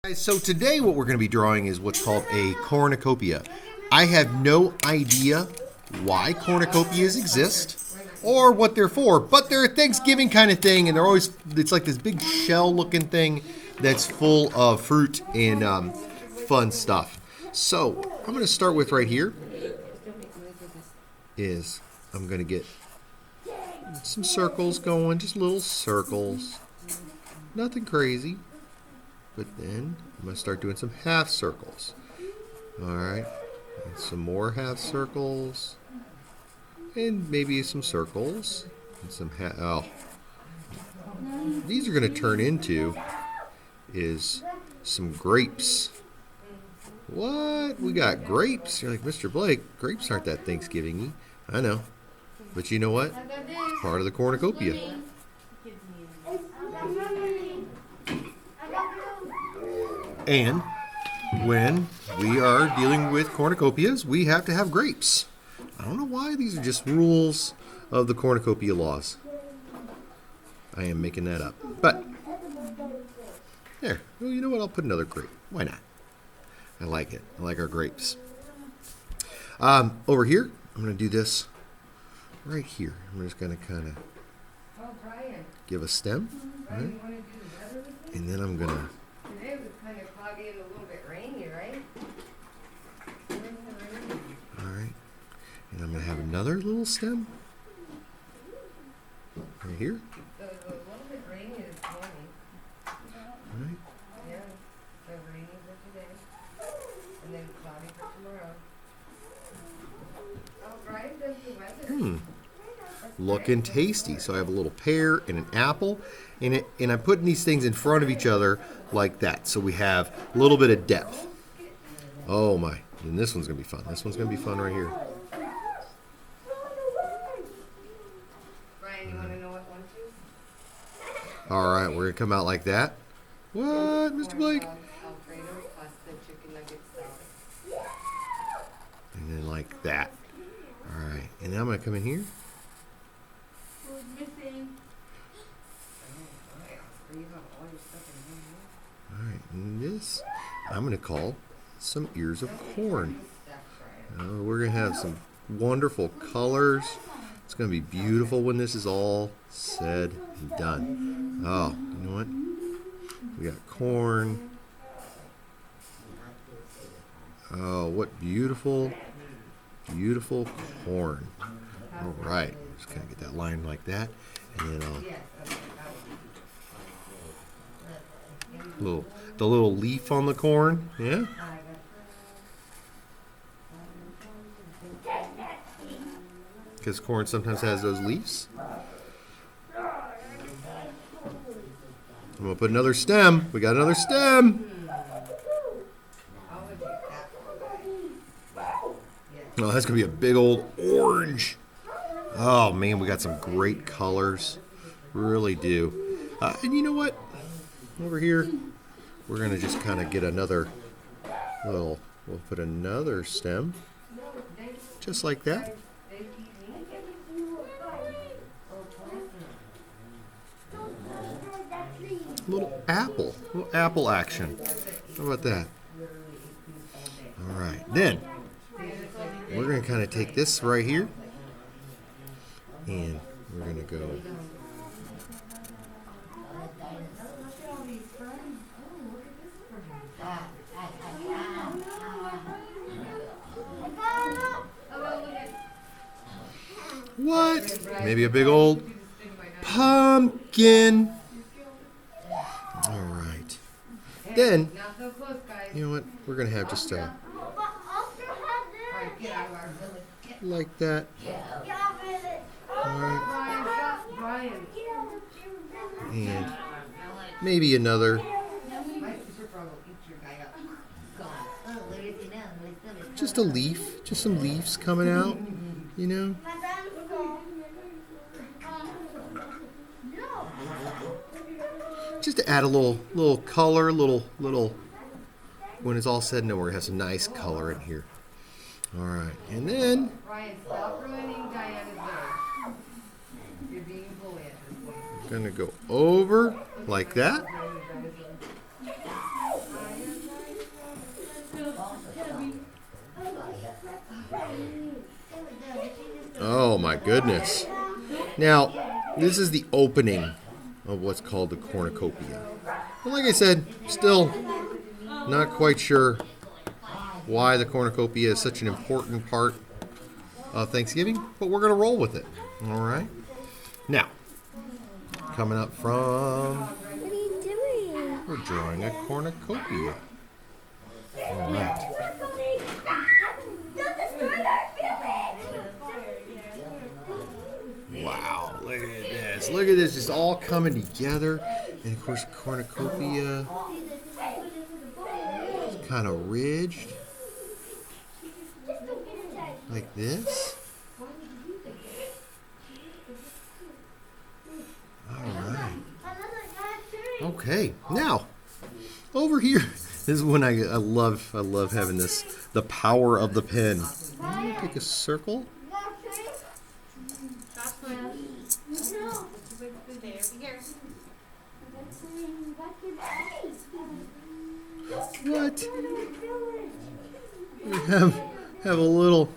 Guys, so today what we're going to be drawing is what's called a cornucopia. I have no idea why cornucopias exist or what they're for, but they're a Thanksgiving kind of thing, and it's like this big shell looking thing that's full of fruit and fun stuff. So I'm going to start with right here is I'm going to get some circles going, just little circles, nothing crazy. But then I'm going to start doing some half circles. Alright, and some more half circles. And maybe some circles. And some these are going to turn into is some grapes. What? We got grapes? You're like, Mr. Blake, grapes aren't that Thanksgiving-y. I know. But you know what? It's part of the cornucopia. And when we are dealing with cornucopias, we have to have grapes. I don't know why. These are just rules of the cornucopia laws. I am making that up. But, there. Well, you know what? I'll put another grape. Why not? I like it. I like our grapes. Over here, I'm going to do this right here. I'm just going to kind of give a stem. Right? And then I'm going to... Today was kind of cloudy and a little bit rainy, right? Alright. And I'm going to have another little stem. Right here. So it was a little bit rainy this morning. Alright. Yeah. So rainy for today. And then cloudy for tomorrow. Oh, Brian does the weather. Looking tasty. So I have a little pear and an apple, and I'm putting these things in front of each other like that. So we have a little bit of depth. Oh my. And this one's going to be fun. This one's going to be fun right here. Brian, you want to know what one choose? Alright, we're going to come out like that. What, Mr. Blake? Alfredo plus the chicken nugget salad. And then like that. Alright, and now I'm going to come in here. Alright, and this I'm going to call some ears of corn. We're going to have some wonderful colors. It's going to be beautiful when this is all said and done. Oh, you know what? We got corn. Oh, what beautiful, beautiful corn. Alright, just kind of get that line like that. And then I'll... the little leaf on the corn, yeah. Because corn sometimes has those leaves. I'm gonna put another stem. We got another stem. Oh, that's gonna be a big old orange. Oh man, we got some great colors. Really do. And you know what? Over here, we're going to just kind of get another we'll put another stem, just like that. Little apple action. How about that? All right, then we're going to kind of take this right here, and we're going to go what? Maybe a big old pumpkin. All right. Then, you know what? We're going to have just a like that. All right. And maybe another. Just a leaf. Just some leaves coming out, you know. Just to add a little color, little when it's all said and done, we're gonna have some nice color in here. All right, and then Brian, stop ruining Diana's day. You're being bullied at this point. I'm gonna go over like that. Oh my goodness. Now, this is the opening of what's called the cornucopia. And like I said, still not quite sure why the cornucopia is such an important part of Thanksgiving, but we're going to roll with it. All right. Now, coming up from, What are you doing? we're drawing a cornucopia. All right. Wow, look at this. Look at this, just all coming together. And of course, cornucopia is kind of ridged. Like this. Alright. Okay, now, over here. This is when I love having this, the power of the pen. I'm gonna take a circle. What? We have a little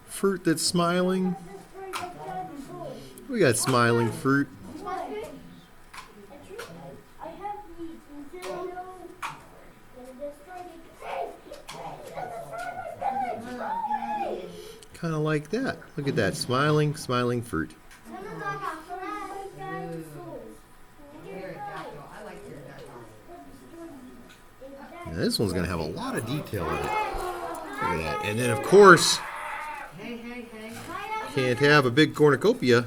fruit that's smiling. We got smiling fruit. Kind of like that. Look at that, smiling fruit. Now this one's gonna have a lot of detail in it. Look at that. And then of course, can't have a big cornucopia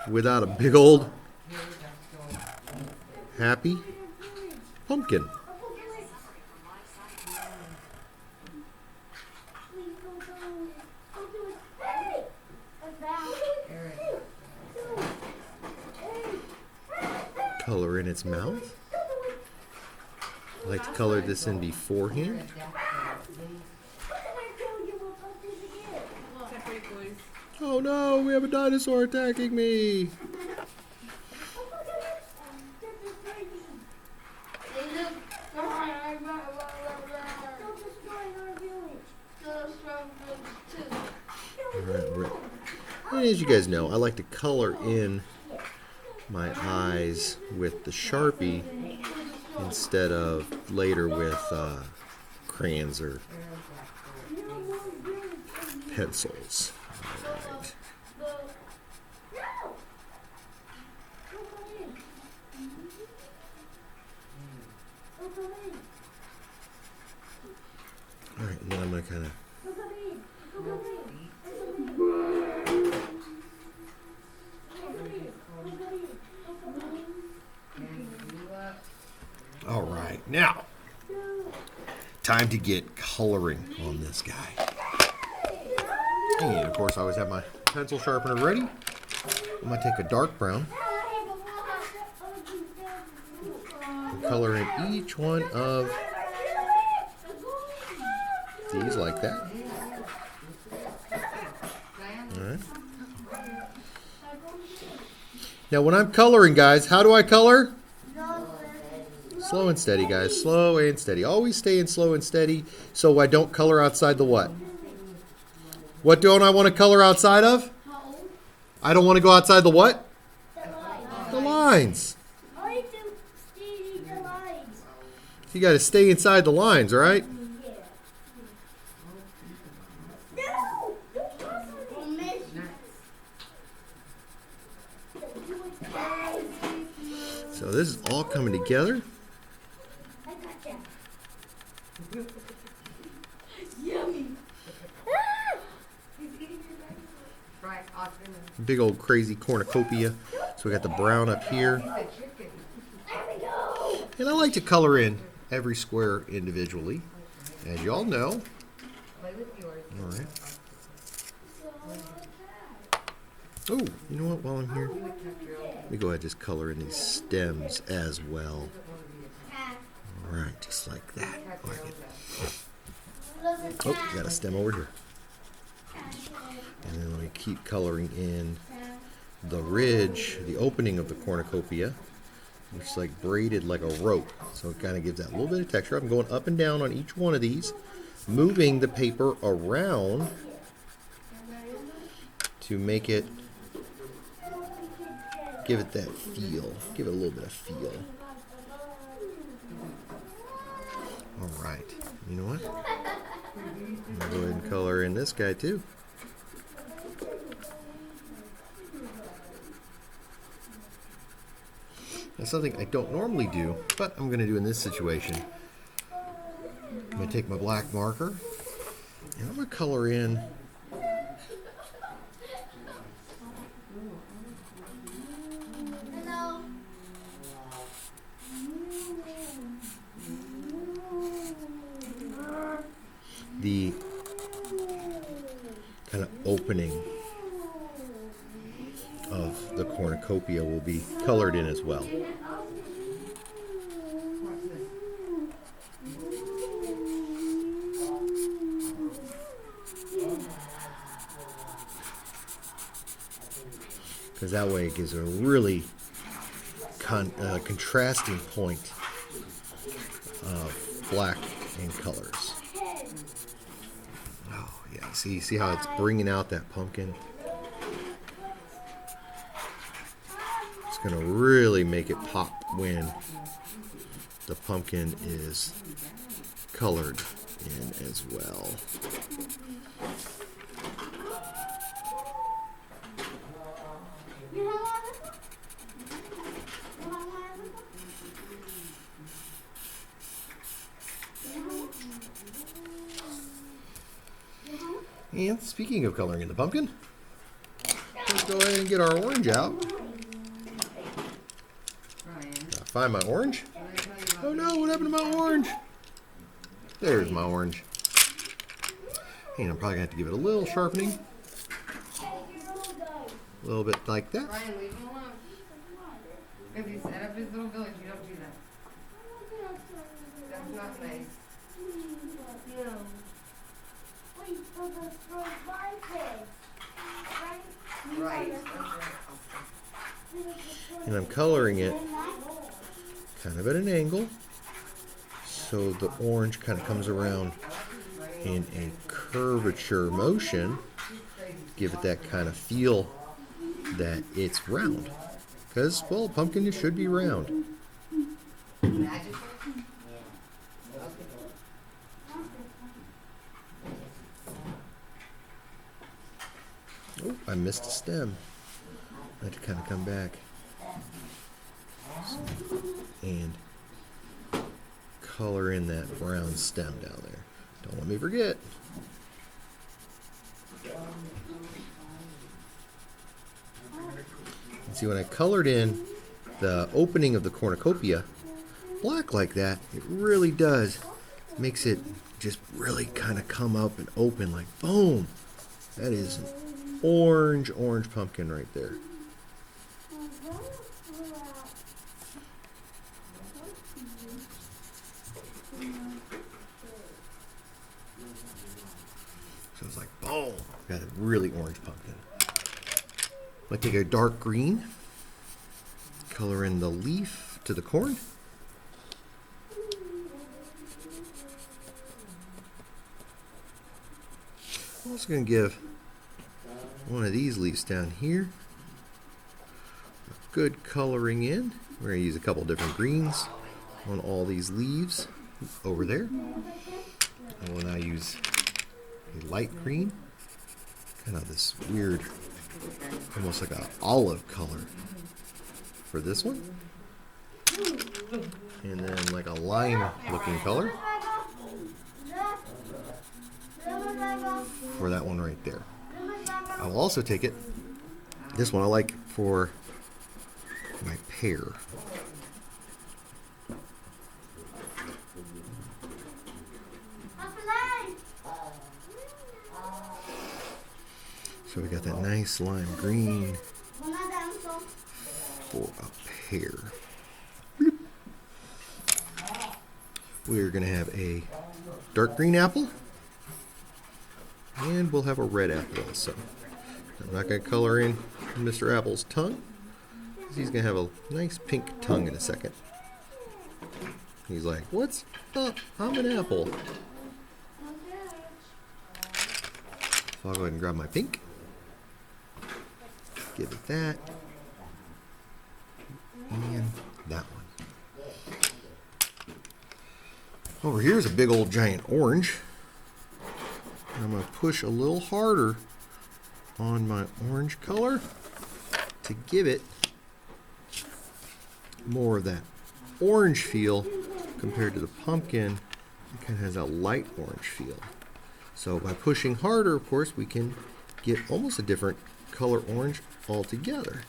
without a big old happy pumpkin. Color in its mouth. I like to color this in beforehand. Oh no, we have a dinosaur attacking me. Alright, and as you guys know, I like to color in my eyes with the Sharpie instead of later with crayons or pencils. Alright. Alright, and then I'm going to kind of all right, now time to get coloring on this guy. And of course, I always have my pencil sharpener ready. I'm going to take a dark brown and color in each one of these like that. All right. Now, when I'm coloring, guys, how do I color? Slow and steady, guys. Slow and steady. Always stay in slow and steady so I don't color outside the what? What don't I want to color outside of? I don't want to go outside the what? The lines. You got to stay inside the lines, all right? So this is all coming together. Big old crazy cornucopia. So we got the brown up here. And I like to color in every square individually, as you all know. All right. Oh, you know what? While I'm here, let me go ahead and just color in these stems as well. All right, just like that. Like it. Oh, got a stem over here. And then we keep coloring in the ridge, the opening of the cornucopia, which is like braided like a rope. So it kind of gives that little bit of texture. I'm going up and down on each one of these moving the paper around to make it, give it that feel. Give it a little bit of feel. All right. You know what? I'm gonna go ahead and color in this guy too. That's something I don't normally do, but I'm going to do in this situation. I'm going to take my black marker and I'm going to color in the kind of opening of the cornucopia will be colored in as well. Because that way it gives a really contrasting point of black and colors. Oh yeah, see how it's bringing out that pumpkin? It's going to really make it pop when the pumpkin is colored in as well. And speaking of coloring in the pumpkin, let's go ahead and get our orange out. Gotta find my orange. Oh no, what happened to my orange? There's my orange. And I'm probably going to have to give it a little sharpening. A little bit like that. Ryan, leave him alone. If he set up his little village, you don't do that. That's not nice. No. Right. And I'm coloring it kind of at an angle so the orange kind of comes around in a curvature motion. Give it that kind of feel that it's round. Because, well, pumpkin should be round. Oh, I missed a stem. I had to kind of come back. And color in that brown stem down there. Don't let me forget. And see, when I colored in the opening of the cornucopia black like that, it really does. Makes it just really kind of come up and open like boom. That is an orange pumpkin right there. So it's like boom, got a really orange pumpkin. I take a dark green, color in the leaf to the corn. I'm also going to give one of these leaves down here a good coloring in. We're going to use a couple different greens on all these leaves over there. I will now use a light green, kind of this weird, almost like an olive color for this one. And then like a lime looking color for that one right there. I will also take it, this one I like for my pear. So we got that nice lime green for a pear. Bloop. We're going to have a dark green apple. And we'll have a red apple also. I'm not going to color in Mr. Apple's tongue. He's going to have a nice pink tongue in a second. He's like, what's up? I'm an apple. So I'll go ahead and grab my pink. Give it that. And that one. Over here is a big old giant orange. I'm going to push a little harder on my orange color to give it more of that orange feel compared to the pumpkin. It kind of has a light orange feel. So by pushing harder, of course, we can get almost a different color orange altogether.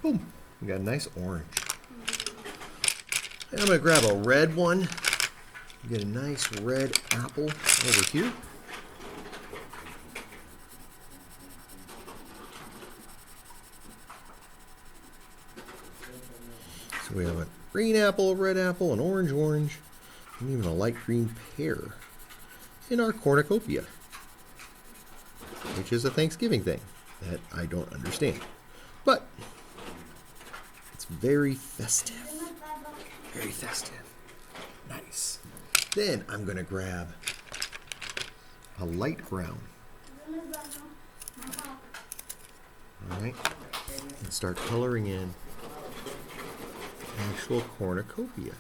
Boom, we got a nice orange. And I'm going to grab a red one. Get a nice red apple over here. So we have a green apple, a red apple, an orange orange, and even a light green pear in our cornucopia, which is a Thanksgiving thing that I don't understand. But it's very festive. Very festive. Nice. Then I'm going to grab a light brown. All right. And start coloring in actual cornucopia.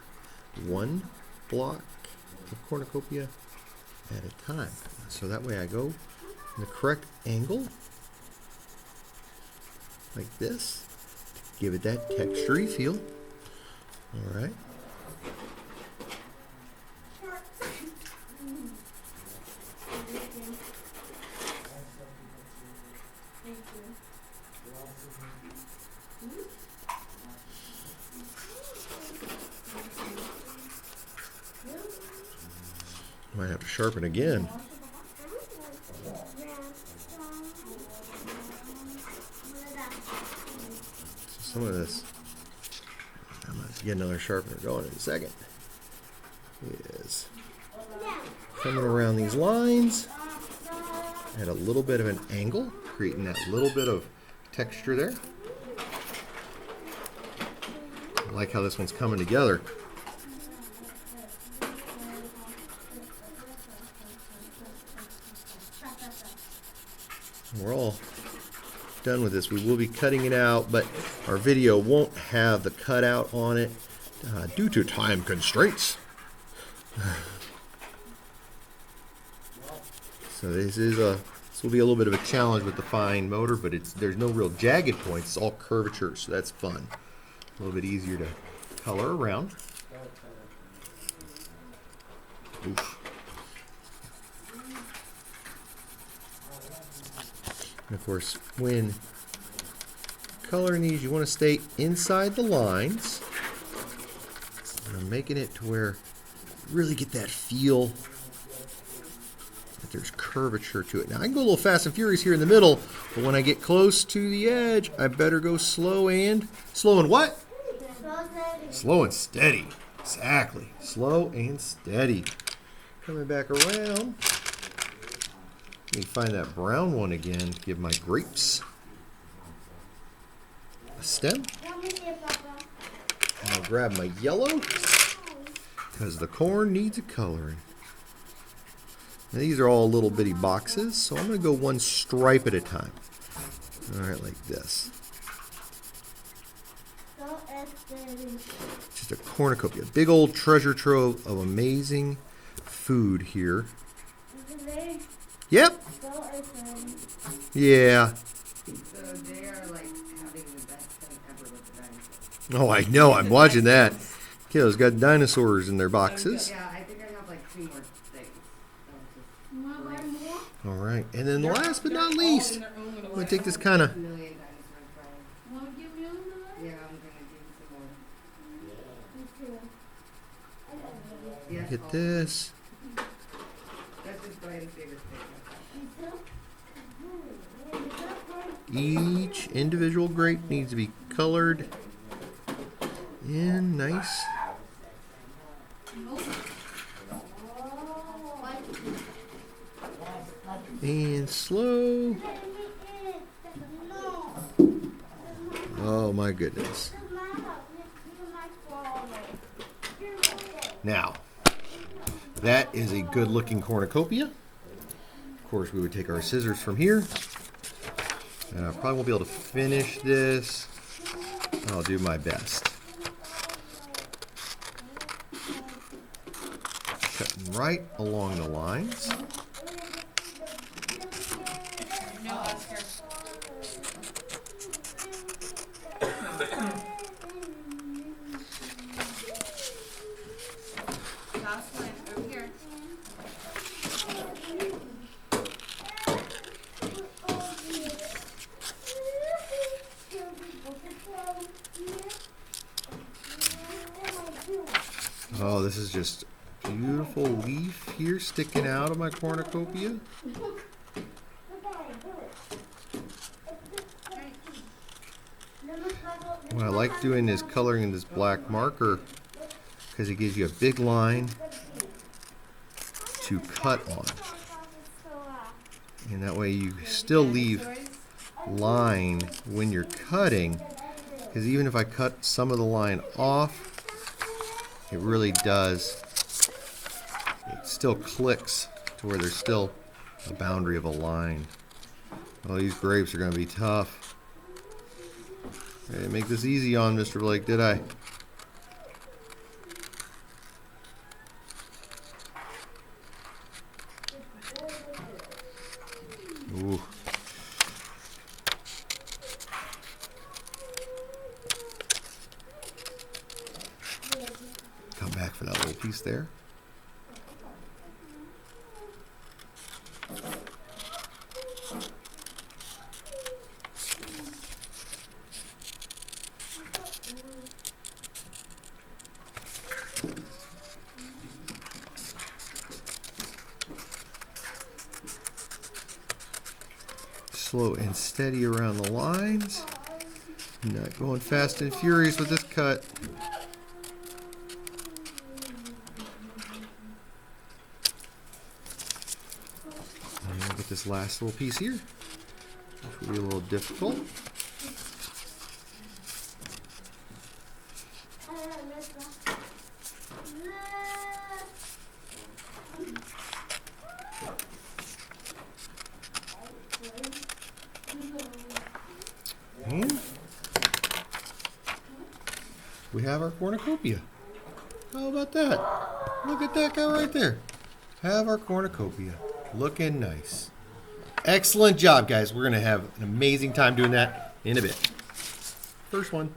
One block of cornucopia at a time. So that way I go in the correct angle, like this. Give it that textury feel. All right. Might have to sharpen again. Some of this, I'm going to get another sharpener going in a second, is coming around these lines at a little bit of an angle, creating that little bit of texture there. I like how this one's coming together. We're all done with this. We will be cutting it out, but our video won't have the cutout on it due to time constraints. So this will be a little bit of a challenge with the fine motor, but there's no real jagged points. It's all curvature, so that's fun. A little bit easier to color around. Oof. And of course, when coloring these, you want to stay inside the lines. And I'm making it to where you really get that feel that there's curvature to it. Now, I can go a little fast and furious here in the middle, but when I get close to the edge, I better go slow and what? Slow and steady. Exactly. Slow and steady. Coming back around. Let me find that brown one again to give my grapes a stem. And I'll grab my yellow because the corn needs a coloring. Now these are all little bitty boxes, so I'm going to go one stripe at a time. All right, like this. Just a cornucopia, a big old treasure trove of amazing food here. Yep. Yeah. So they are like having the best thing ever with the dinosaurs. Oh, I know. I'm watching that. Kiddo's got dinosaurs in their boxes. Yeah, I think I have like 2 more things. All right. And then last but not least, I'm going to take this kind of... $1 million dinosaurs, Brian. Yeah, I'm going to give you some more. Yes, Look at all. this. That's just Brian's favorite thing. Each individual grape needs to be colored in nice and slow. Oh my goodness. Now, that is a good looking cornucopia. Of course, we would take our scissors from here. And I probably won't be able to finish this. I'll do my best. Cutting right along the lines. No, Oscar. Jocelyn, over here. Oh, this is just a beautiful leaf here sticking out of my cornucopia. What I like doing is coloring in this black marker because it gives you a big line to cut on. And that way you still leave line when you're cutting, because even if I cut some of the line off, it really does, it still clicks to where there's still a boundary of a line. Oh, these grapes are going to be tough. I didn't make this easy on Mr. Blake, did I? Ooh. Come back for that little piece there. Slow and steady around the lines. Not going fast and furious with this cut. And I'll get this last little piece here, which will be a little difficult. And we have our cornucopia. How about that? Look at that guy right there. Have our cornucopia. Looking nice. Excellent job, guys. We're going to have an amazing time doing that in a bit. First one.